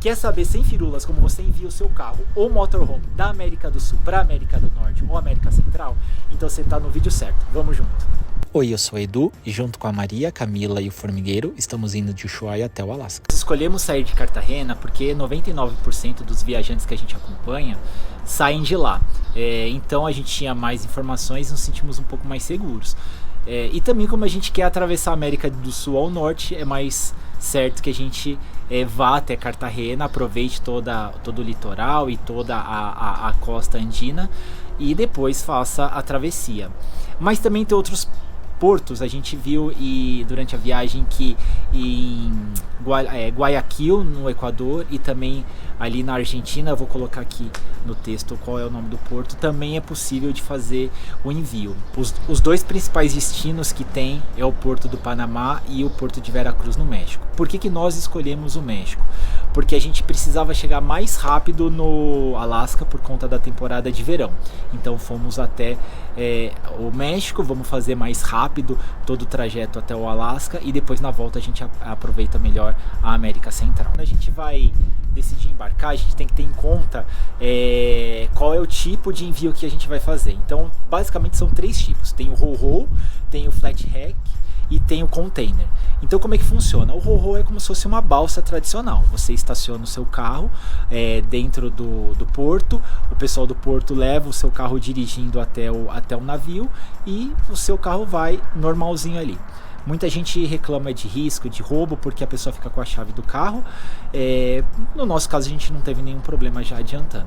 Quer saber sem firulas como você envia o seu carro ou motorhome da América do Sul para a América do Norte ou América Central? Então você está no vídeo certo. Vamos junto. Oi, eu sou o Edu e junto com a Maria, Camila e o Formigueiro estamos indo de Ushuaia até o Alasca. Nós escolhemos sair de Cartagena porque 99% dos viajantes que a gente acompanha saem de lá. Então a gente tinha mais informações e nos sentimos um pouco mais seguros. E também como a gente quer atravessar a América do Sul ao Norte, é mais certo que a gente vá até Cartagena, aproveite todo o litoral e toda a costa andina e depois faça a travessia. Mas também tem outros portos, a gente viu durante a viagem que em Guayaquil, no Equador, e também ali na Argentina, eu vou colocar aqui no texto qual é o nome do porto, também é possível de fazer o envio. Os dois principais destinos que tem é o Porto do Panamá e o Porto de Veracruz, no México. Por que nós escolhemos o México? Porque a gente precisava chegar mais rápido no Alasca por conta da temporada de verão. Então fomos até o México, vamos fazer mais rápido todo o trajeto até o Alasca e depois na volta a gente aproveita melhor a América Central. Quando a gente vai decidir embarcar, a gente tem que ter em conta qual é o tipo de envio que a gente vai fazer. Então basicamente são três tipos: tem o ro-ro, tem o flat rack e tem o container. Então como é que funciona? O ro-ro é como se fosse uma balsa tradicional. Você estaciona o seu carro dentro do porto, o pessoal do porto leva o seu carro dirigindo até o navio e o seu carro vai normalzinho ali. Muita gente reclama de risco, de roubo, porque a pessoa fica com a chave do carro. No nosso caso, a gente não teve nenhum problema, já adiantando.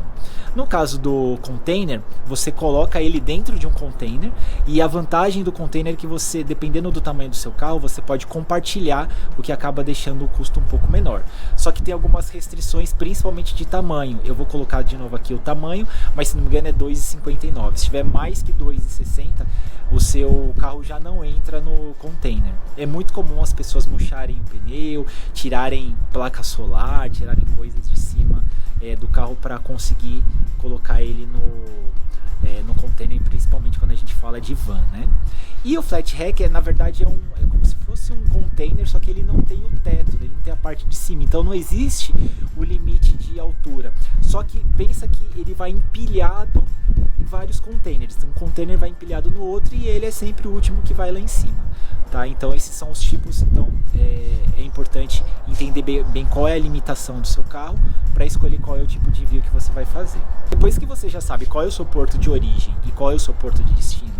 No caso do container, você coloca ele dentro de um container, e a vantagem do container é que você, dependendo do tamanho do seu carro, você pode compartilhar, o que acaba deixando o custo um pouco menor. Só que tem algumas restrições, principalmente de tamanho. Eu vou colocar de novo aqui o tamanho, mas se não me engano é 2,59. Se tiver mais que 2,60, o seu carro já não entra no container. É muito comum as pessoas murcharem o pneu, tirarem placa solar, tirarem coisas de cima do carro para conseguir colocar ele no container, principalmente quando a gente fala de van, né? E o flat rack na verdade é como se fosse um container, só que ele não tem o teto, ele não tem a parte de cima, então não existe o limite de altura. Só que pensa que ele vai empilhado em vários containers, um container vai empilhado no outro e ele é sempre o último que vai lá em cima. Tá? Então esses são os tipos. Então é importante entender bem qual é a limitação do seu carro para escolher qual é o tipo de envio que você vai fazer. Depois que você já sabe qual é o seu porto de origem e qual é o seu porto de destino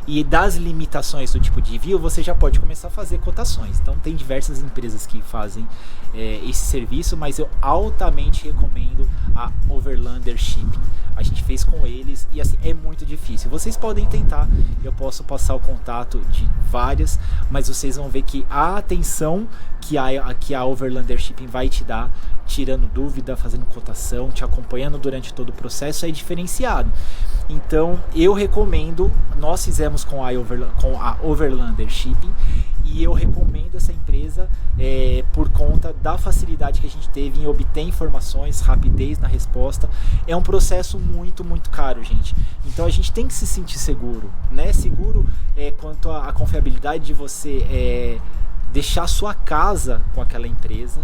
e das limitações do tipo de envio, você já pode começar a fazer cotações. Então tem diversas empresas que fazem esse serviço, mas eu altamente recomendo a Overlander Shipping. A gente fez com eles e assim é muito difícil. Vocês podem tentar, eu posso passar o contato de várias, mas vocês vão ver que a atenção que a Overlander Shipping vai te dar, tirando dúvida, fazendo cotação, te acompanhando durante todo o processo, é diferenciado. Então eu recomendo, nós fizemos com a Overlander Shipping e eu recomendo essa empresa por conta da facilidade que a gente teve em obter informações, rapidez na resposta. É um processo muito, muito caro, gente. Então a gente tem que se sentir seguro, né? Seguro quanto à confiabilidade de você deixar sua casa com aquela empresa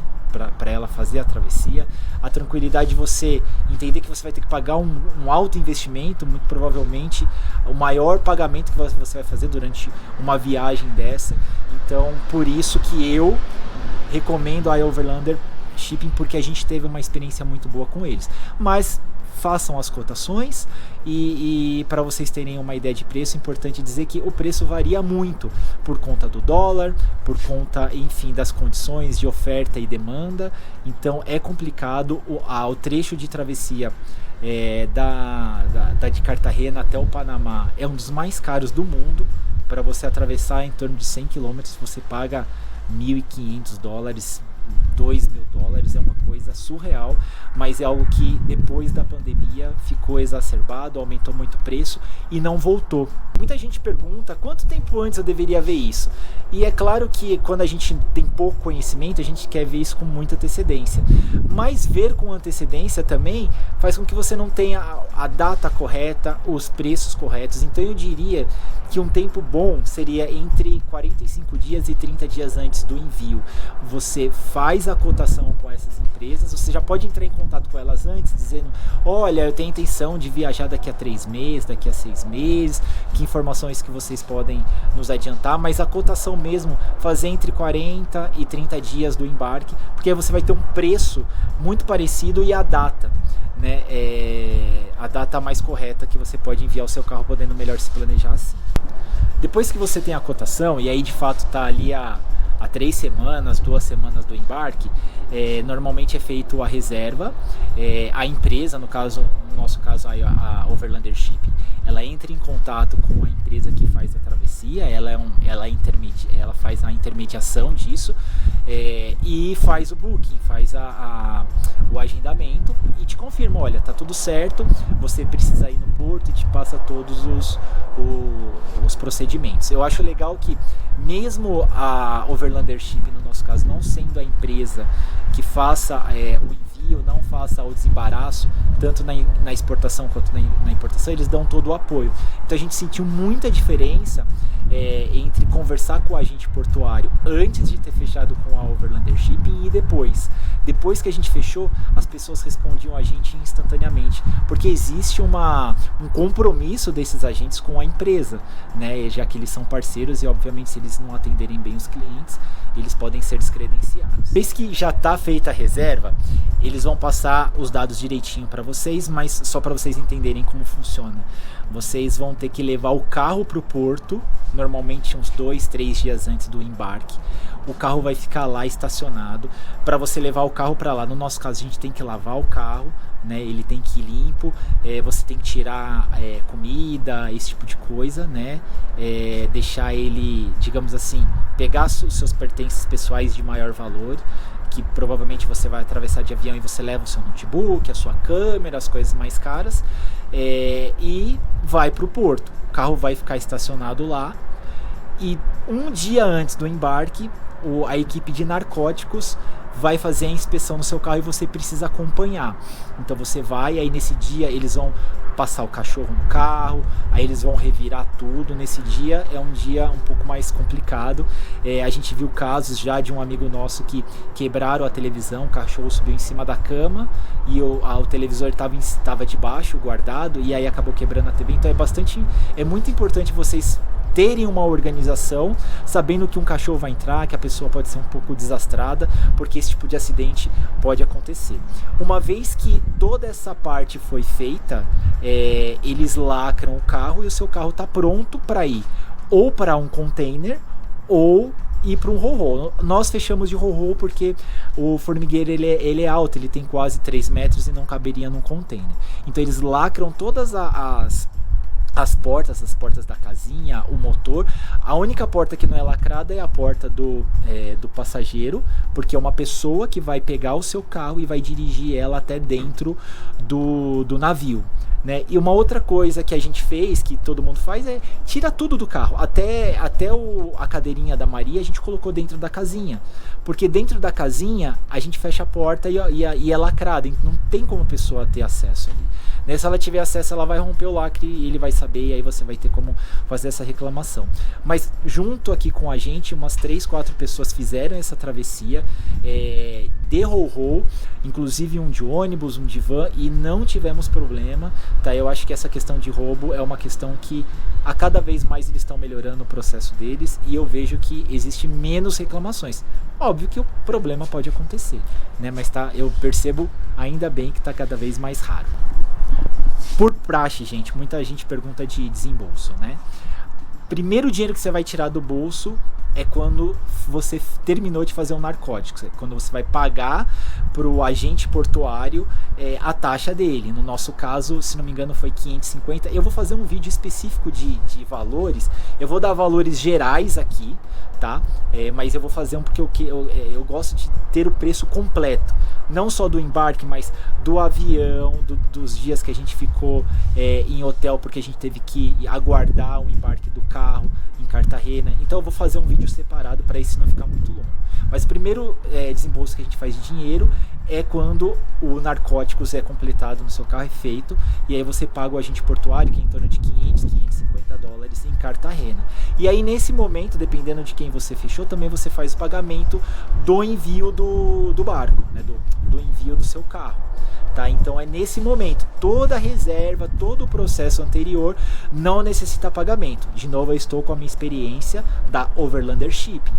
para ela fazer a travessia, a tranquilidade de você entender que você vai ter que pagar um alto investimento, muito provavelmente o maior pagamento que você vai fazer durante uma viagem dessa. Então por isso que eu recomendo a Overlander Shipping, porque a gente teve uma experiência muito boa com eles. Mas façam as cotações e para vocês terem uma ideia de preço, é importante dizer que o preço varia muito por conta do dólar, por conta, enfim, das condições de oferta e demanda. Então é complicado. O trecho de travessia de Cartagena até o Panamá é um dos mais caros do mundo. Para você atravessar em torno de 100 km, você paga $1.500, $2.000, é uma coisa surreal, mas é algo que depois da pandemia ficou exacerbado, aumentou muito o preço e não voltou. Muita gente pergunta quanto tempo antes eu deveria ver isso, e é claro que quando a gente tem pouco conhecimento, a gente quer ver isso com muita antecedência, mas ver com antecedência também faz com que você não tenha a data correta, os preços corretos. Então eu diria que um tempo bom seria entre 45 dias e 30 dias antes do envio. Você faz a cotação com essas empresas, empresas, você já pode entrar em contato com elas antes, dizendo, olha, eu tenho intenção de viajar daqui a 3 meses, daqui a 6 meses, que informações que vocês podem nos adiantar, mas a cotação mesmo, fazer entre 40 e 30 dias do embarque, porque aí você vai ter um preço muito parecido e a data, né, a data mais correta que você pode enviar o seu carro, podendo melhor se planejar assim. Depois que você tem a cotação, e aí de fato está ali há 3 semanas, 2 semanas do embarque, normalmente é feito a reserva, a empresa, no nosso caso a Overlander Shipping, ela entra em contato com a empresa que faz a travessia, ela faz a intermediação disso, e faz o booking, faz o agendamento e te confirma, olha, tá tudo certo, você precisa ir no porto e te passa todos os procedimentos. Eu acho legal que mesmo a Overlander Shipping, no nosso caso, não sendo a empresa que faça o envio, não faça o desembaraço, tanto na exportação quanto na importação, eles dão todo o apoio. Então a gente sentiu muita diferença entre conversar com o agente portuário antes de ter fechado com a Overlander Shipping e depois. Depois que a gente fechou, as pessoas respondiam a gente instantaneamente, porque existe um compromisso desses agentes com a empresa, né? Já que eles são parceiros e, obviamente, se eles não atenderem bem os clientes, eles podem ser descredenciados. Desde que já está feita a reserva, eles vão passar os dados direitinho para vocês, mas só para vocês entenderem como funciona. Vocês vão ter que levar o carro para o porto, normalmente uns 2, 3 dias antes do embarque. O carro vai ficar lá estacionado. Para você levar o carro para lá, no nosso caso a gente tem que lavar o carro, né? Ele tem que ir limpo, você tem que tirar comida, esse tipo de coisa, né? Deixar ele, digamos assim, pegar os seus pertences pessoais de maior valor, que provavelmente você vai atravessar de avião e você leva o seu notebook, a sua câmera, as coisas mais caras, e vai para o porto. O carro vai ficar estacionado lá e um dia antes do embarque, a equipe de narcóticos vai fazer a inspeção no seu carro e você precisa acompanhar. Então você vai, aí nesse dia eles vão passar o cachorro no carro, aí eles vão revirar tudo. Nesse dia é um dia um pouco mais complicado. A gente viu casos já de um amigo nosso que quebraram a televisão, o cachorro subiu em cima da cama e o televisor estava debaixo, guardado, e aí acabou quebrando a TV. Então é muito importante vocês terem uma organização, sabendo que um cachorro vai entrar, que a pessoa pode ser um pouco desastrada, porque esse tipo de acidente pode acontecer. Uma vez que toda essa parte foi feita, eles lacram o carro e o seu carro está pronto para ir ou para um container ou ir para um ro-ro. Nós fechamos de ro-ro porque o formigueiro ele é alto, ele tem quase 3 metros e não caberia num container. Então eles lacram todas as portas da casinha, o motor. A única porta que não é lacrada é a porta do passageiro, porque é uma pessoa que vai pegar o seu carro e vai dirigir ela até dentro do navio, né? E uma outra coisa que a gente fez, que todo mundo faz, é tira tudo do carro. Até a cadeirinha da Maria a gente colocou dentro da casinha, porque dentro da casinha a gente fecha a porta e é lacrada, então não tem como a pessoa ter acesso ali. Se ela tiver acesso, ela vai romper o lacre e ele vai saber, e aí você vai ter como fazer essa reclamação. Mas junto aqui com a gente, umas 3, 4 pessoas fizeram essa travessia de ro-ro, inclusive um de ônibus, um de van, e não tivemos problema, tá? Eu acho que essa questão de roubo é uma questão que a cada vez mais eles estão melhorando o processo deles, e eu vejo que existe menos reclamações. Óbvio que o problema pode acontecer, né? Mas eu percebo ainda bem que está cada vez mais raro. Por praxe, gente, muita gente pergunta de desembolso, né? Primeiro dinheiro que você vai tirar do bolso é quando você terminou de fazer um narcótico, quando você vai pagar para o agente portuário a taxa dele. No nosso caso, se não me engano, foi 550. Eu vou fazer um vídeo específico de valores. Eu vou dar valores gerais aqui, tá? Mas eu vou fazer porque eu gosto de ter o preço completo, não só do embarque, mas do avião, dos dias que a gente ficou em hotel, porque a gente teve que aguardar o embarque do carro em Cartagena. Então eu vou fazer um vídeo separado para isso não ficar muito longo. Mas o primeiro desembolso que a gente faz de dinheiro é quando o narcóticos é completado no seu carro, é feito, e aí você paga o agente portuário, que é em torno de 500, 550 $60 em Cartagena. E aí nesse momento, dependendo de quem você fechou, também você faz o pagamento do envio do barco, né? do envio do seu carro. Tá? Então é nesse momento, toda a reserva, todo o processo anterior não necessita pagamento. De novo, eu estou com a minha experiência da Overlander Shipping.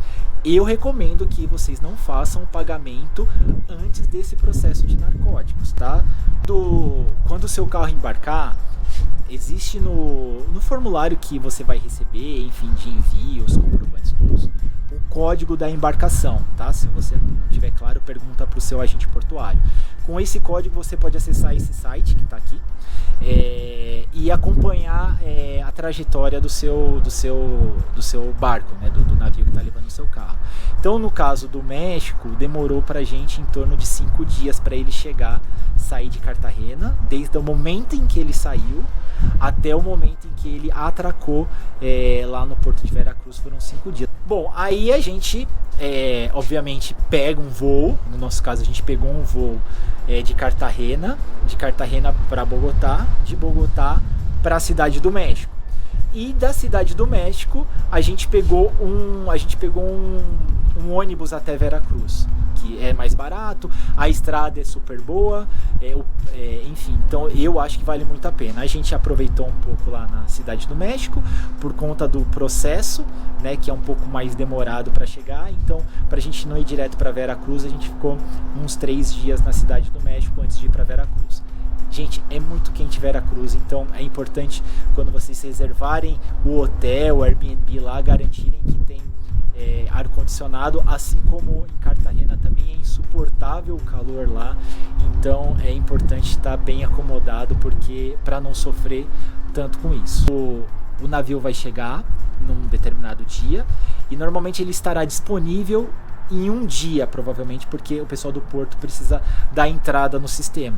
Eu recomendo que vocês não façam o pagamento antes desse processo de narcóticos, tá? Quando o seu carro embarcar, existe no formulário que você vai receber, enfim, de envios, comprovantes todos, o código da embarcação, tá? Se você não tiver claro, pergunta para o seu agente portuário. Com esse código você pode acessar esse site que está aqui e acompanhar a trajetória do seu barco, né? do navio que está levando o seu carro. Então, no caso do México, demorou para a gente em torno de 5 dias para ele sair de Cartagena, desde o momento em que ele saiu até o momento em que ele atracou lá no Porto de Veracruz. Foram 5 dias. Bom, aí a gente obviamente pega um voo. No nosso caso, a gente pegou um voo de Cartagena para Bogotá, de Bogotá para a Cidade do México. E da Cidade do México a gente pegou um ônibus até Veracruz, que é mais barato, a estrada é super boa, enfim, então eu acho que vale muito a pena. A gente aproveitou um pouco lá na Cidade do México por conta do processo, né, que é um pouco mais demorado para chegar. Então, para a gente não ir direto para Veracruz, a gente ficou uns 3 dias na Cidade do México antes de ir para Veracruz. Gente, é muito quente Veracruz, então é importante, quando vocês reservarem o hotel, o Airbnb lá, garantirem que tem ar-condicionado, assim como em Cartagena também é insuportável o calor lá. Então é importante estar bem acomodado, porque para não sofrer tanto com isso. O navio vai chegar num determinado dia e normalmente ele estará disponível em um dia, provavelmente, porque o pessoal do porto precisa dar entrada no sistema.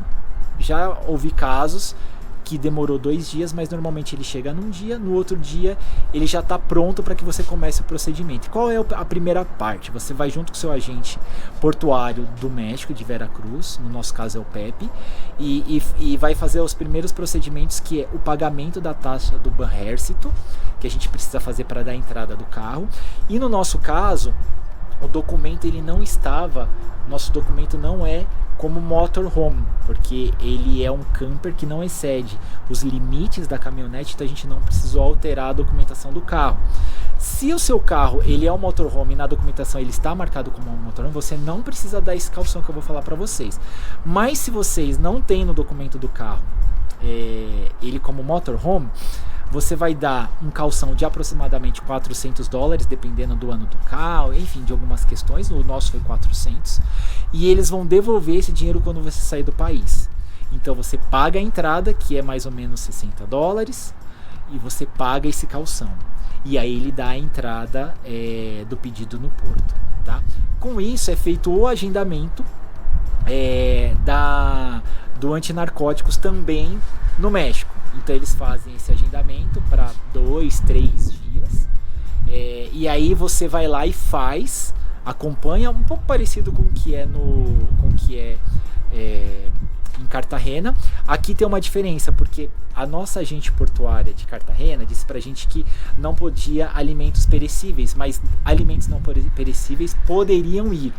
Já houve casos que demorou 2 dias, mas normalmente ele chega num dia, no outro dia ele já está pronto para que você comece o procedimento. Qual é a primeira parte? Você vai junto com o seu agente portuário do México, de Veracruz, no nosso caso é o Pepe, e vai fazer os primeiros procedimentos, que é o pagamento da taxa do Banjército, que a gente precisa fazer para dar a entrada do carro. E no nosso caso, o documento nosso documento não é como motorhome, porque ele é um camper que não excede os limites da caminhonete, então a gente não precisou alterar a documentação do carro. Se o seu carro ele é um motorhome e na documentação ele está marcado como um motorhome, você não precisa dar esse calção que eu vou falar para vocês. Mas se vocês não têm no documento do carro ele como motorhome, você vai dar um calção de aproximadamente $400, dependendo do ano do carro, enfim, de algumas questões. O nosso foi 400. E eles vão devolver esse dinheiro quando você sair do país. Então você paga a entrada, que é mais ou menos $60, e você paga esse calção. E aí ele dá a entrada do pedido no porto. Tá? Com isso é feito o agendamento do antinarcóticos também no México. Então eles fazem esse agendamento para 2, 3 dias, e aí você vai lá e acompanha, um pouco parecido com o que é em Cartagena. Aqui tem uma diferença, porque a nossa agente portuária de Cartagena disse pra gente que não podia alimentos perecíveis, mas alimentos não perecíveis poderiam ir.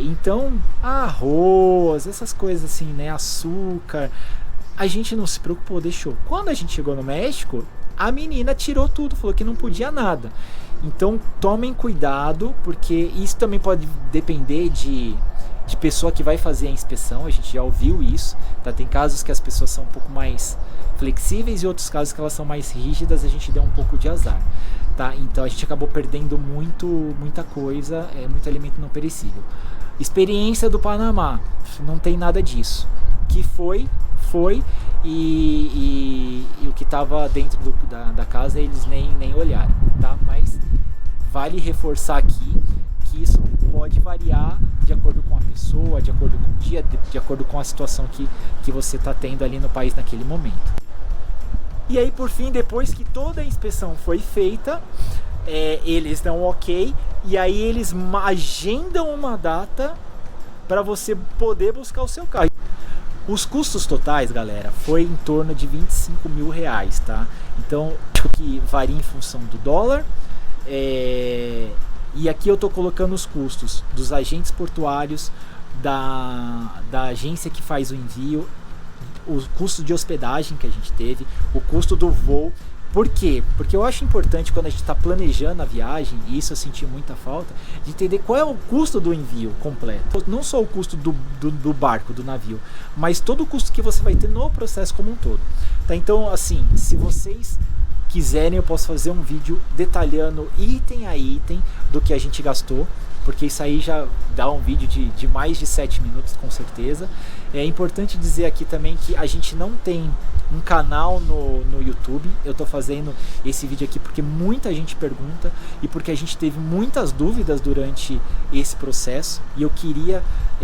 Então, arroz, essas coisas assim, né, açúcar, a gente não se preocupou, deixou. Quando a gente chegou no México, a menina tirou tudo, falou que não podia nada. Então tomem cuidado, porque isso também pode depender de pessoa que vai fazer a inspeção. A gente já ouviu isso, tá? Tem casos que as pessoas são um pouco mais flexíveis e outros casos que elas são mais rígidas, a gente deu um pouco de azar, tá? Então a gente acabou perdendo muita coisa, muito alimento não perecível. Experiência do Panamá, não tem nada disso. Que foi e o que estava dentro da casa eles nem olharam, tá? Mas vale reforçar aqui que isso pode variar de acordo com a pessoa, de acordo com o dia, de acordo com a situação que você está tendo ali no país naquele momento. E aí, por fim, depois que toda a inspeção foi feita, eles dão ok, e aí eles agendam uma data para você poder buscar o seu carro. Os custos totais, galera, foi em torno de R$25 mil, tá? Então, acho que varia em função do dólar. E aqui eu tô colocando os custos dos agentes portuários, da agência que faz o envio, o custo de hospedagem que a gente teve, o custo do voo. Por quê? Porque eu acho importante quando a gente está planejando a viagem, e isso eu senti muita falta, de entender qual é o custo do envio completo. Não só o custo do barco, do navio, mas todo o custo que você vai ter no processo como um todo. Tá? Então, assim, se vocês quiserem, eu posso fazer um vídeo detalhando item a item do que a gente gastou, porque isso aí já dá um vídeo de mais de 7 minutos, com certeza. É importante dizer aqui também que a gente não tem um canal no YouTube. Eu tô fazendo esse vídeo aqui porque muita gente pergunta e porque a gente teve muitas dúvidas durante esse processo, e eu queria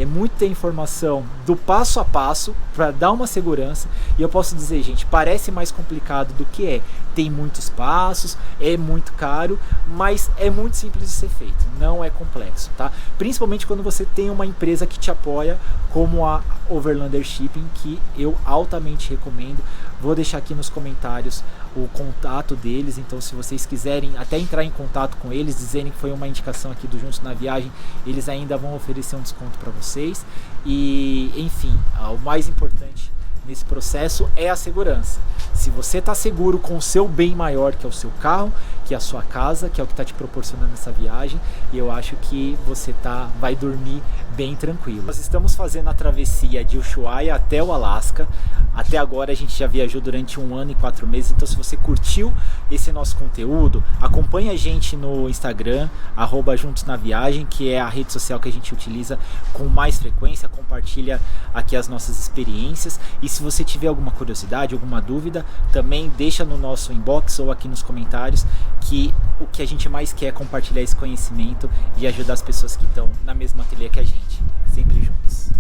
muito ter informação do passo a passo para dar uma segurança. E eu posso dizer, gente, parece mais complicado do que é. Tem muitos passos, é muito caro, mas é muito simples de ser feito, não é complexo, tá? Principalmente quando você tem uma empresa que te apoia, como a Overlander Shipping, que eu altamente recomendo. Vou deixar aqui nos comentários o contato deles, então se vocês quiserem até entrar em contato com eles, dizerem que foi uma indicação aqui do Juntos na Viagem, eles ainda vão oferecer um desconto para vocês. E enfim, o mais importante nesse processo é a segurança. Se você está seguro com o seu bem maior, que é o seu carro, que é a sua casa, que é o que está te proporcionando essa viagem, eu acho que você vai dormir bem tranquilo. Nós estamos fazendo a travessia de Ushuaia até o Alasca. Até agora a gente já viajou durante 1 ano e 4 meses, então se você curtiu esse nosso conteúdo, acompanhe a gente no Instagram, @JuntosNaViagem, que é a rede social que a gente utiliza com mais frequência, compartilha aqui as nossas experiências. E se você tiver alguma curiosidade, alguma dúvida, também deixa no nosso inbox ou aqui nos comentários, que o que a gente mais quer é compartilhar esse conhecimento e ajudar as pessoas que estão na mesma trilha que a gente, sempre juntos.